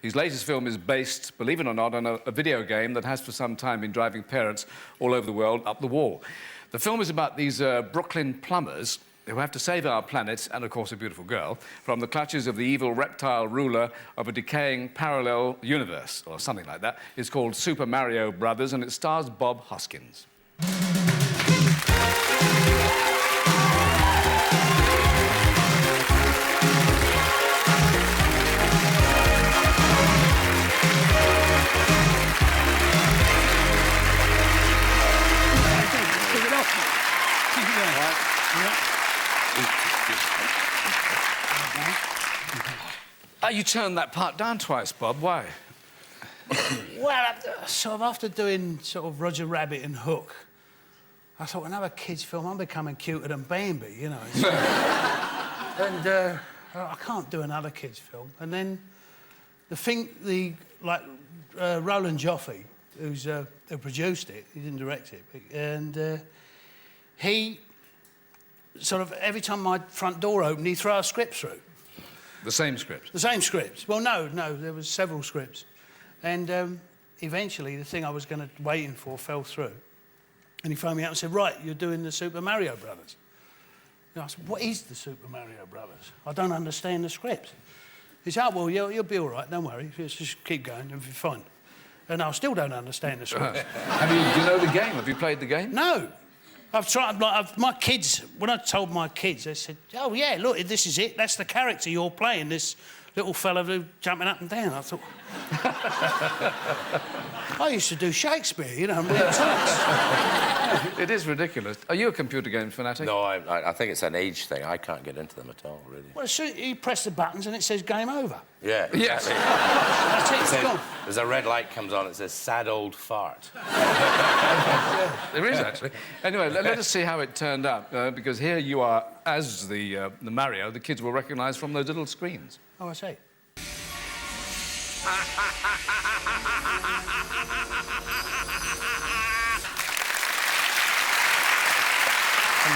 His latest film is based, believe it or not, on a video game that has for some time been driving parents all over the world up the wall. The film is about these Brooklyn plumbers who have to save our planet, and of course a beautiful girl, from the clutches of the evil reptile ruler of a decaying parallel universe, or something like that. It's called Super Mario Brothers, and it stars Bob Hoskins. You turned that part down twice, Bob. Why? Well, sort of after doing sort of Roger Rabbit and Hook, I thought another kids' film. I'm becoming cuter than Bambi, you know. And I can't do another kids' film. And then Roland Joffe, who produced it, he didn't direct it, and he sort of every time my front door opened, he'd throw a script through. The same script? The same scripts. Well, no, there was several scripts. And eventually, the thing I was waiting for fell through. And he phoned me up and said, right, you're doing the Super Mario Brothers. And I said, what is the Super Mario Brothers? I don't understand the script. He said, oh, well, you'll be all right, don't worry. Just keep going, you'll be fine. And I still don't understand the script. Do you know the game? Have you played the game? No. I've tried, my kids, when I told my kids, they said, oh, yeah, look, this is it. That's the character you're playing, this little fella who's jumping up and down. I thought... I used to do Shakespeare, you know, real talks. It is ridiculous. Are you a computer game fanatic? No, I think it's an age thing. I can't get into them at all, really. Well, so you press the buttons and it says game over. Yeah, exactly. Yes. That's it, it's gone. There's a red light comes on, it says, sad old fart. There is, actually. Anyway, let us see how it turned out, because here you are as the Mario the kids will recognise from those little screens. Oh, I see.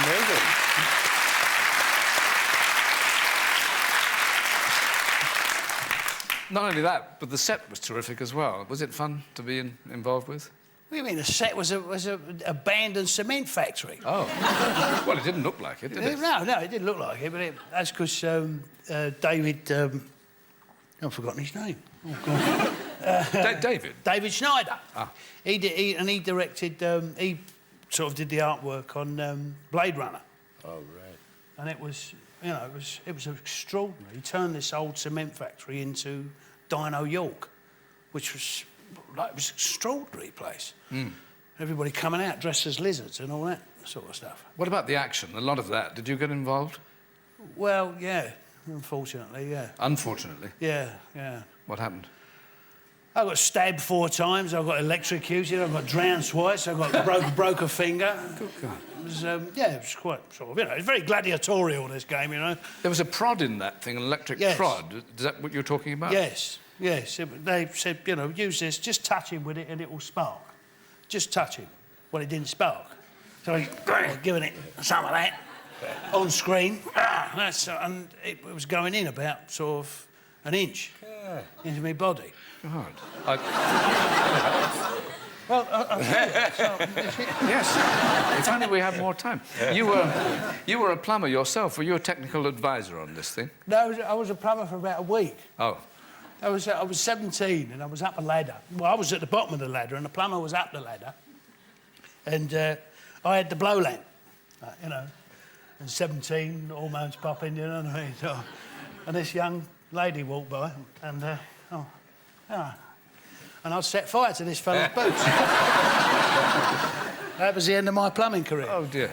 Amazing. Not only that, but the set was terrific as well. Was it fun to be involved with? What do you mean, the set was a abandoned cement factory? Oh. Well, it didn't look like it, did it? No, it didn't look like it, but that's because David... I've forgotten his name. Oh, God. David? David Schneider. Ah. He directed... he sort of did the artwork on Blade Runner. Oh, right. And it was, you know, it was extraordinary. He turned this old cement factory into Dino York, which was... like, it was an extraordinary place. Mm. Everybody coming out dressed as lizards and all that sort of stuff. What about the action? A lot of that. Did you get involved? Well, yeah. Unfortunately, yeah. Unfortunately? Yeah. What happened? I got stabbed 4 times. I got electrocuted. I got drowned twice. I got broke a finger. Good God. It was, it was quite sort of, you know, it's very gladiatorial, this game, you know. There was a prod in that thing, an electric prod. Is that what you're talking about? Yes. They said, you know, use this, just touch him with it and it will spark. Just touch him. Well, it didn't spark. So he's giving it some of that on screen. And it was going in about sort of an inch into my body. God. Well, yes. If only we had more time. You were a plumber yourself. Were you a technical advisor on this thing? No, I was a plumber for about a week. Oh. I was 17 and I was up a ladder. Well, I was at the bottom of the ladder and the plumber was up the ladder. And I had the blow lamp, you know. And 17, hormones popping, you know what I mean? So, and this young lady walked by and, and I set fire to this fella's boots. That was the end of my plumbing career. Oh, dear.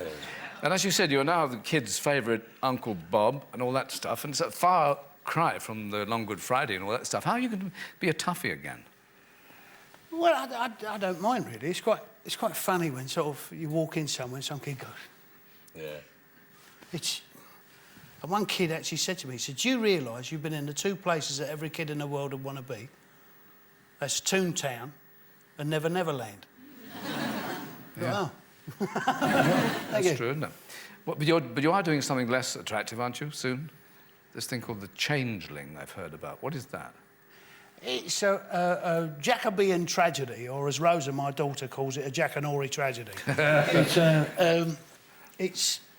And as you said, you're now the kids' favourite Uncle Bob and all that stuff, and it's a far cry from the Long Good Friday and all that stuff. How are you going to be a toughie again? Well, I don't mind, really. It's quite funny when sort of you walk in somewhere and some kid goes... Yeah. And one kid actually said to me, he said, do you realise you've been in the 2 places that every kid in the world would want to be? That's Toontown and Never Never Land. Yeah. Oh. That's true, isn't it? But you are doing something less attractive, aren't you, soon? This thing called the changeling I've heard about. What is that? It's a Jacobean tragedy, or as Rosa, my daughter, calls it, a Jackanory tragedy. It's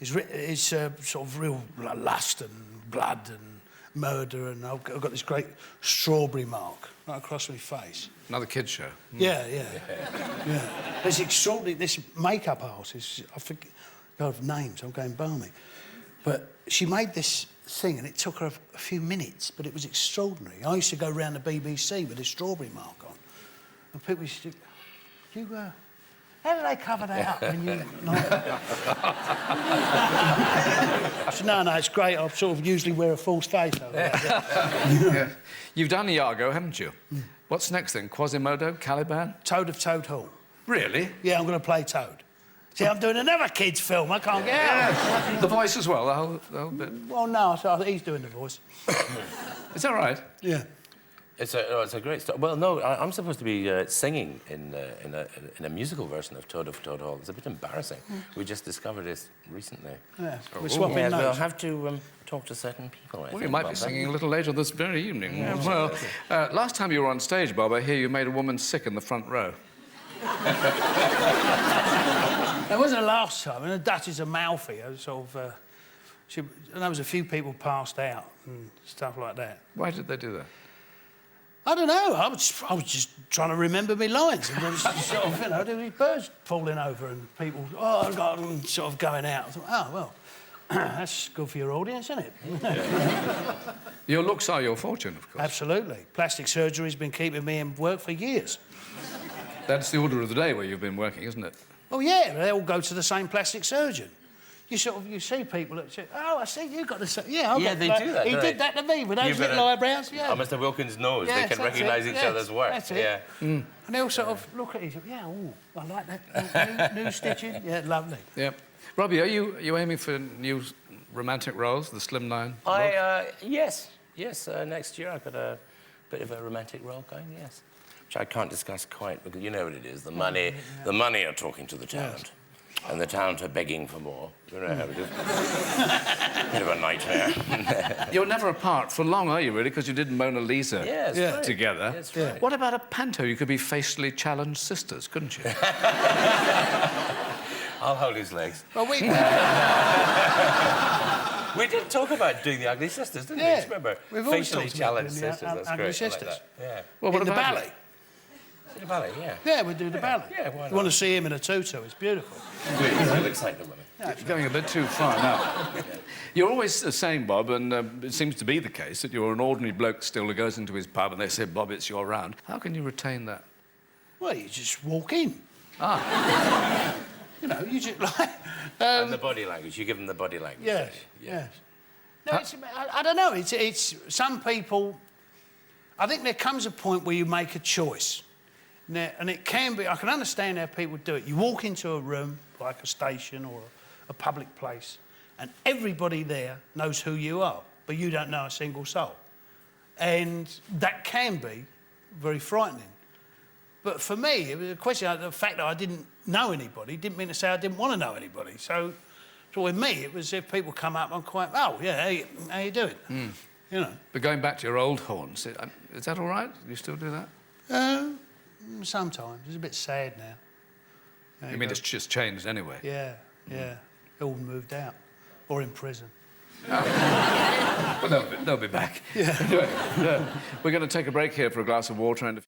sort of real lust and blood and murder, and I've got this great strawberry mark right across my face. Another kid's show. Yeah. It's extraordinary. This makeup artist, I forget God names, I'm going balmy. But she made this thing, and it took her a few minutes, but it was extraordinary. I used to go around the BBC with a strawberry mark on, and people used to, how do they cover that up when you... I said, no, it's great. I sort of usually wear a false face over that. Yeah. You've done Iago, haven't you? What's next then? Quasimodo, Caliban? Toad of Toad Hall. Really? Yeah, I'm going to play Toad. See, I'm doing another kid's film. I can't get out. The voice as well, the whole bit. Well, no, he's doing the voice. Is that right? Yeah. It's a great story. Well, no, I'm supposed to be singing in a musical version of Toad of Toad Hall. It's a bit embarrassing. We just discovered this recently. Yeah, we're swapping We'll notes. have to talk to certain people. Well, you might be singing a little later this very evening. Yeah, well, last time you were on stage, Bob, I hear you made a woman sick in the front row. It wasn't the last time. And the Duchess of Malfi, I was sort of... and there was a few people passed out and stuff like that. Why did they do that? I don't know. I was just trying to remember my lines. And there was sort of, there were birds falling over and people, oh, God, and sort of going out. I thought, oh, well, that's good for your audience, isn't it? Your looks are your fortune, of course. Absolutely. Plastic surgery's been keeping me in work for years. That's the order of the day where you've been working, isn't it? Oh, yeah, they all go to the same plastic surgeon. You see people that say, oh, I see, you got the same... Yeah, they do that, He don't did they? that to me with those little eyebrows, yeah. Oh, Mr. Wilkins knows. Yes, they can that's recognise it. each Yes, other's work. that's it. Yeah. And they all sort of look at each other, yeah, ooh, I like that. New stitching, yeah, lovely. Yeah. Robbie, are you aiming for new romantic roles, the slimline? Yes. Next year I've got a bit of a romantic role going, yes. Which I can't discuss quite, because you know what it is. The money are talking to the talent. Yes. And the talent are begging for more. You know how it is. Bit of a nightmare. You're never apart for long, are you, really? Because you did Mona Lisa together. That's right. What about a panto? You could be facially challenged sisters, couldn't you? I'll hold his legs. Well, we did talk about doing the Ugly Sisters, didn't we? Remember? We've always facially talked challenged about sisters. That's Ugly great. Sisters. I like that. Yeah. Well, what in the about ballet. The ballet, yeah. Yeah, we do the ballet. Yeah, why not? You want to see him in a tutu, it's beautiful. We'll excite the women. You're going a bit too far now. You're always saying, Bob, and it seems to be the case, that you're an ordinary bloke still who goes into his pub and they say, Bob, it's your round. How can you retain that? Well, you just walk in. Ah. You know, you just like... And the body language. You give them the body language. Yes, yes. No, I don't know. It's some people... I think there comes a point where you make a choice. And it can be... I can understand how people do it. You walk into a room, like a station or a public place, and everybody there knows who you are, but you don't know a single soul. And that can be very frightening. But for me, it was a question of the fact that I didn't know anybody didn't mean to say I didn't want to know anybody. So with me, it was if people come up, I'm quite, oh, yeah, how you doing? You know. But going back to your old haunts, is that all right? You still do that? Sometimes. It's a bit sad now. You mean it's just changed anyway? Yeah. All moved out. Or in prison. Well, they'll be back. Yeah. Anyway, we're going to take a break here for a glass of water and...